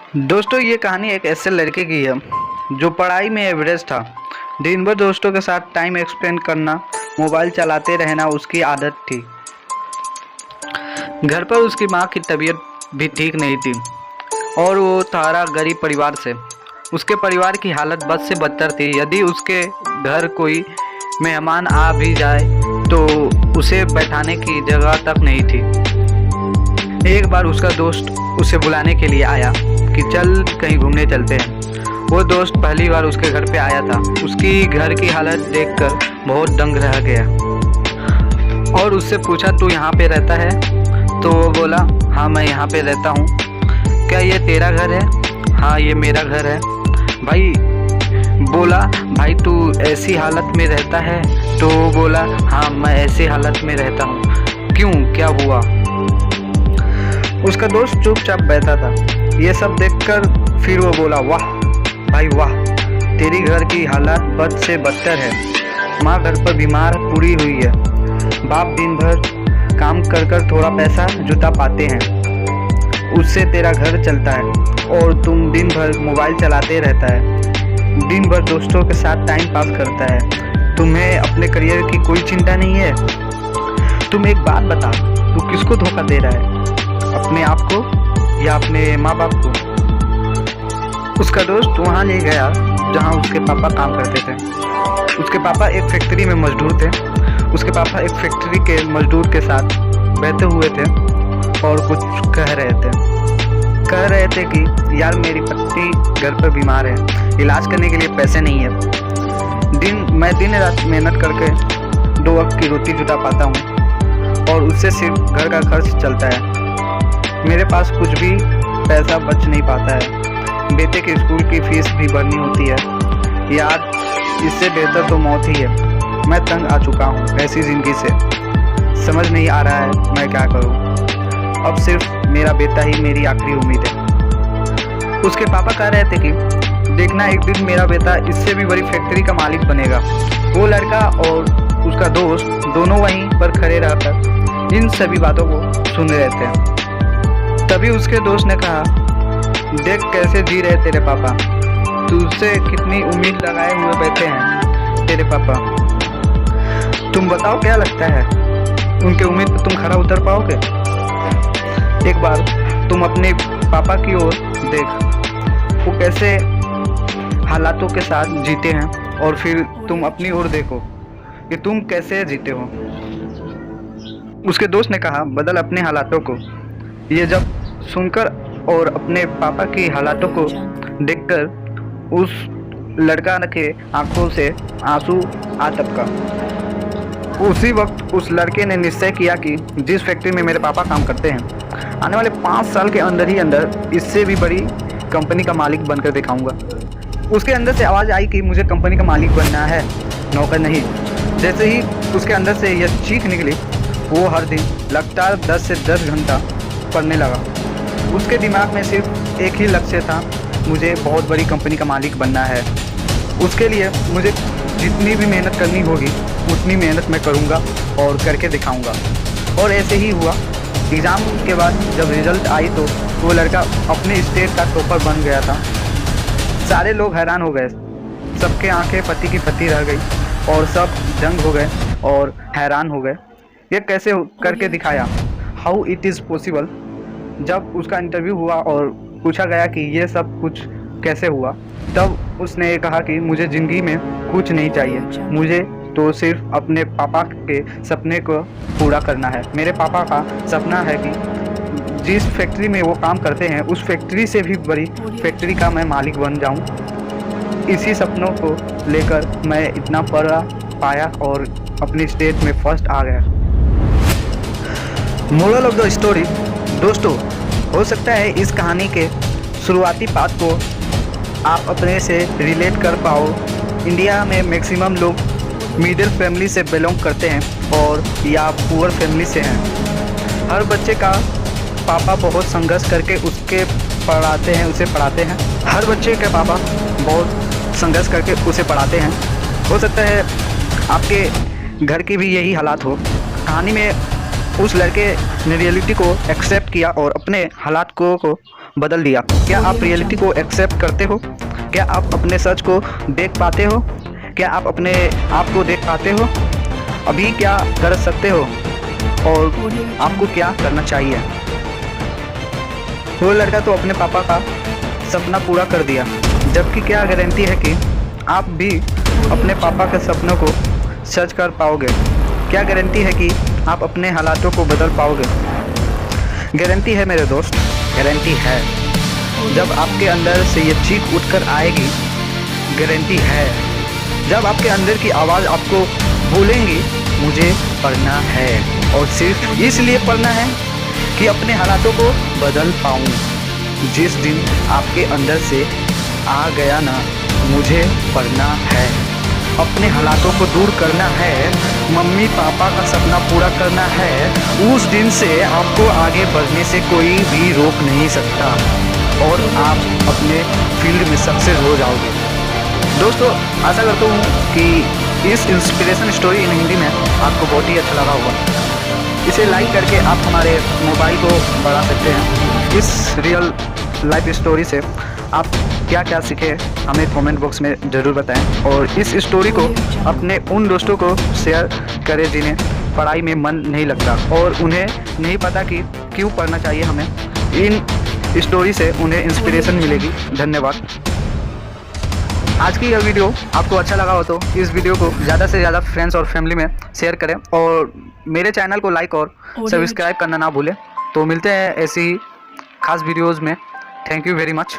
दोस्तों ये कहानी एक ऐसे लड़के की है जो पढ़ाई में एवरेज था। दिन भर दोस्तों के साथ टाइम एक्सपेंड करना, मोबाइल चलाते रहना उसकी आदत थी। घर पर उसकी माँ की तबीयत भी ठीक नहीं थी और वो थारा गरीब परिवार से। उसके परिवार की हालत बद से बदतर थी। यदि उसके घर कोई मेहमान आ भी जाए तो उसे बैठाने की जगह तक नहीं थी। एक बार उसका दोस्त उसे बुलाने के लिए आया कि चल कहीं घूमने चलते हैं। वो दोस्त पहली बार उसके घर पे आया था। उसकी घर की हालत देखकर बहुत दंग रह गया और उससे पूछा तू यहाँ पे रहता है? तो वो बोला हाँ मैं यहाँ पे रहता हूँ। क्या ये तेरा घर है? हाँ ये मेरा घर है। भाई बोला भाई तू ऐसी हालत में रहता है? तो वो बोला हाँ मैं ऐसी हालत में रहता हूँ। क्यों, क्या हुआ? उसका दोस्त चुपचाप बैठा था। ये सब देखकर फिर वो बोला वाह भाई वाह, तेरी घर की हालत बद से बदतर है। माँ घर पर बीमार पूरी हुई है। बाप दिन भर काम कर कर थोड़ा पैसा जुटा पाते हैं, उससे तेरा घर चलता है और तुम दिन भर मोबाइल चलाते रहता है। दिन भर दोस्तों के साथ टाइम पास करता है। तुम्हें अपने करियर की कोई चिंता नहीं है। तुम एक बात बता, तू किसको धोखा दे रहा है, अपने आप को या अपने माँ बाप को? उसका दोस्त वहाँ ले गया जहाँ उसके पापा काम करते थे। उसके पापा एक फैक्ट्री में मजदूर थे। उसके पापा एक फैक्ट्री के मजदूर के साथ बैठे हुए थे और कुछ कह रहे थे कि यार मेरी पत्नी घर पर बीमार है, इलाज करने के लिए पैसे नहीं है। मैं दिन रात मेहनत करके 2 वक्त की रोटी जुटा पाता हूँ और उससे सिर्फ घर का खर्च चलता है। मेरे पास कुछ भी पैसा बच नहीं पाता है। बेटे के स्कूल की फीस भी भरनी होती है। यार इससे बेहतर तो मौत ही है। मैं तंग आ चुका हूँ ऐसी ज़िंदगी से। समझ नहीं आ रहा है मैं क्या करूँ। अब सिर्फ मेरा बेटा ही मेरी आखिरी उम्मीद है। उसके पापा कह रहे थे कि देखना एक दिन मेरा बेटा इससे भी बड़ी फैक्ट्री का मालिक बनेगा। वो लड़का और उसका दोस्त दोनों वहीं पर खड़े रहकर इन सभी बातों को सुन रहे थे। तभी उसके दोस्त ने कहा देख कैसे जी रहे तेरे पापा, तुझसे कितनी उम्मीद लगाए हुए बैठे हैं तेरे पापा। तुम बताओ क्या लगता है उनके उम्मीद पर तुम खरा उतर पाओगे? एक बार तुम अपने पापा की ओर देख, वो कैसे हालातों के साथ जीते हैं, और फिर तुम अपनी ओर देखो कि तुम कैसे जीते हो। उसके दोस्त ने कहा बदल अपने हालातों को। ये जब सुनकर और अपने पापा की हालातों को देखकर उस लड़का के आंखों से आंसू आ टपका। उसी वक्त उस लड़के ने निश्चय किया कि जिस फैक्ट्री में मेरे पापा काम करते हैं, आने वाले 5 साल के अंदर ही अंदर इससे भी बड़ी कंपनी का मालिक बनकर दिखाऊंगा। उसके अंदर से आवाज़ आई कि मुझे कंपनी का मालिक बनना है, नौकर नहीं। जैसे ही उसके अंदर से यह चीख निकली, वो हर दिन लगातार 10 से 10 घंटा पढ़ने लगा। उसके दिमाग में सिर्फ एक ही लक्ष्य था, मुझे बहुत बड़ी कंपनी का मालिक बनना है। उसके लिए मुझे जितनी भी मेहनत करनी होगी उतनी मेहनत मैं करूँगा और करके दिखाऊँगा। और ऐसे ही हुआ। एग्ज़ाम के बाद जब रिज़ल्ट आई तो वो लड़का अपने स्टेट का टॉपर बन गया था। सारे लोग हैरान हो गए, सबके आंखें फटी की फटी रह गई और सब दंग हो गए और हैरान हो गए। ये कैसे करके दिखाया, हाउ इट इज़ पॉसिबल। जब उसका इंटरव्यू हुआ और पूछा गया कि ये सब कुछ कैसे हुआ, तब उसने ये कहा कि मुझे ज़िंदगी में कुछ नहीं चाहिए, मुझे तो सिर्फ अपने पापा के सपने को पूरा करना है। मेरे पापा का सपना है कि जिस फैक्ट्री में वो काम करते हैं उस फैक्ट्री से भी बड़ी फैक्ट्री का मैं मालिक बन जाऊं। इसी सपनों को लेकर मैं इतना पढ़ पाया और अपनी स्टेट में फर्स्ट आ गया। मोरल ऑफ द स्टोरी दोस्तों, हो सकता है इस कहानी के शुरुआती पार्ट को आप अपने से रिलेट कर पाओ। इंडिया में मैक्सिमम लोग मिडिल फैमिली से बिलोंग करते हैं और या पुअर फैमिली से हैं। हर बच्चे का पापा बहुत संघर्ष करके उसे पढ़ाते हैं। हर बच्चे के पापा बहुत संघर्ष करके उसे पढ़ाते हैं। हो सकता है आपके घर की भी यही हालात हो। कहानी में उस लड़के ने रियलिटी को एक्सेप्ट किया और अपने हालात को बदल दिया। क्या आप रियलिटी को एक्सेप्ट करते हो? क्या आप अपने सच को देख पाते हो? क्या आप अपने आप को देख पाते हो? अभी क्या कर सकते हो और आपको क्या करना चाहिए? वो लड़का तो अपने पापा का सपना पूरा कर दिया, जबकि क्या गारंटी है कि आप भी अपने पापा के सपनों को सच कर पाओगे? क्या गारंटी है कि आप अपने हालातों को बदल पाओगे? गारंटी है मेरे दोस्त, गारंटी है। जब आपके अंदर से ये चीख उठकर आएगी, गारंटी है। जब आपके अंदर की आवाज़ आपको बोलेंगी मुझे पढ़ना है, और सिर्फ इसलिए पढ़ना है कि अपने हालातों को बदल पाऊँ। जिस दिन आपके अंदर से आ गया ना मुझे पढ़ना है, अपने हालातों को दूर करना है, मम्मी पापा का सपना पूरा करना है, उस दिन से आपको आगे बढ़ने से कोई भी रोक नहीं सकता और आप अपने फील्ड में सक्सेस हो जाओगे। दोस्तों, आशा करता हूँ कि इस इंस्पिरेशन स्टोरी इन हिंदी में आपको बहुत ही अच्छा लगा होगा। इसे लाइक करके आप हमारे मोबाइल को बढ़ा सकते हैं। इस रियल लाइफ स्टोरी से आप क्या क्या सीखे हमें कमेंट बॉक्स में ज़रूर बताएं, और इस स्टोरी को अपने उन दोस्तों को शेयर करें जिन्हें पढ़ाई में मन नहीं लगता और उन्हें नहीं पता कि क्यों पढ़ना चाहिए हमें। इन स्टोरी से उन्हें इंस्पिरेशन मिलेगी। धन्यवाद। आज की यह वीडियो आपको अच्छा लगा हो तो इस वीडियो को ज़्यादा से ज़्यादा फ्रेंड्स और फैमिली में शेयर करें, और मेरे चैनल को लाइक और सब्सक्राइब करना ना भूलें। तो मिलते हैं ऐसी ही खास वीडियोज़ में। Thank you very much.